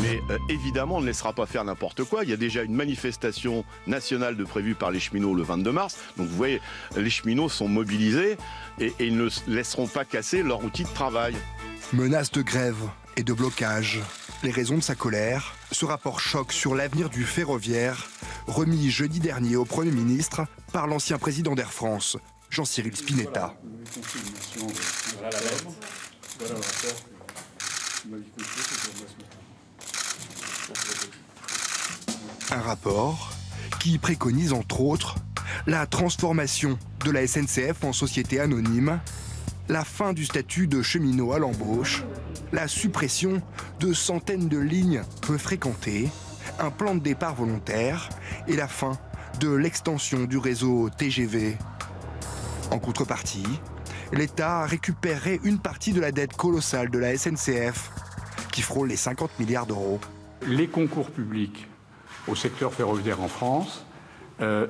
Mais évidemment, on ne laissera pas faire n'importe quoi. Il y a déjà une manifestation nationale prévue par les cheminots le 22 mars. Donc vous voyez, les cheminots sont mobilisés et ils ne laisseront pas casser leur outil de travail. Menace de grève et de blocage. Les raisons de sa colère, ce rapport choc sur l'avenir du ferroviaire, remis jeudi dernier au Premier ministre par l'ancien président d'Air France, Jean-Cyril Spinetta. Un rapport qui préconise entre autres la transformation de la SNCF en société anonyme, la fin du statut de cheminot à l'embauche, la suppression de centaines de lignes peu fréquentées, un plan de départ volontaire et la fin de l'extension du réseau TGV. En contrepartie, l'État récupérerait une partie de la dette colossale de la SNCF, qui frôle les 50 milliards d'euros. Les concours publics au secteur ferroviaire en France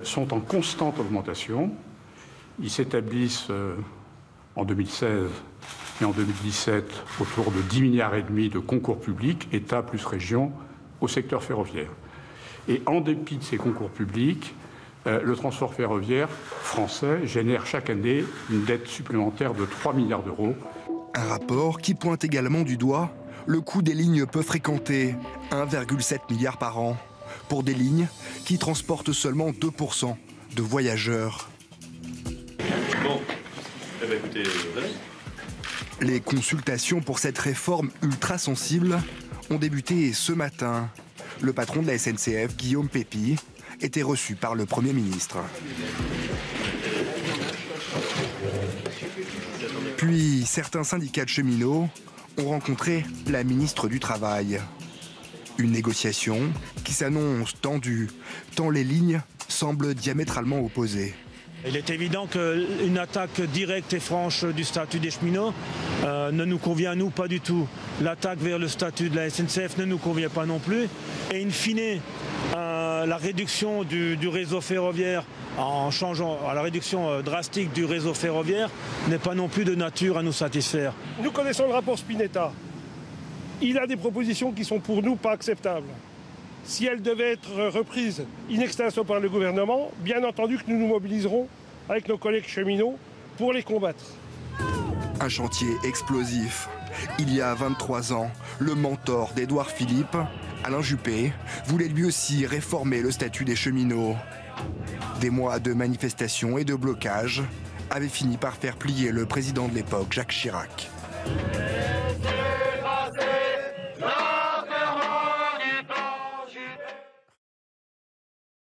sont en constante augmentation. Ils s'établissent en 2016 et en 2017 autour de 10,5 milliards de concours publics, État plus région, au secteur ferroviaire. Et en dépit de ces concours publics, le transport ferroviaire français génère chaque année une dette supplémentaire de 3 milliards d'euros. Un rapport qui pointe également du doigt le coût des lignes peu fréquentées, 1,7 milliard par an, pour des lignes qui transportent seulement 2% de voyageurs. Bon, eh bien, écoutez, les consultations pour cette réforme ultra sensible ont débuté ce matin. Le patron de la SNCF, Guillaume Pepy, était reçu par le Premier ministre. Puis, certains syndicats de cheminots ont rencontré la ministre du Travail. Une négociation qui s'annonce tendue, tant les lignes semblent diamétralement opposées. Il est évident qu'une attaque directe et franche du statut des cheminots ne nous convient à nous pas du tout. L'attaque vers le statut de la SNCF ne nous convient pas non plus. Et in fine, la réduction du réseau ferroviaire, en changeant à la réduction drastique du réseau ferroviaire, n'est pas non plus de nature à nous satisfaire. Nous connaissons le rapport Spinetta. Il a des propositions qui sont pour nous pas acceptables. Si elles devaient être reprises in extenso par le gouvernement, bien entendu que nous nous mobiliserons avec nos collègues cheminots pour les combattre. Un chantier explosif. Il y a 23 ans, le mentor d'Édouard Philippe, Alain Juppé, voulait lui aussi réformer le statut des cheminots. Des mois de manifestations et de blocages avaient fini par faire plier le président de l'époque, Jacques Chirac.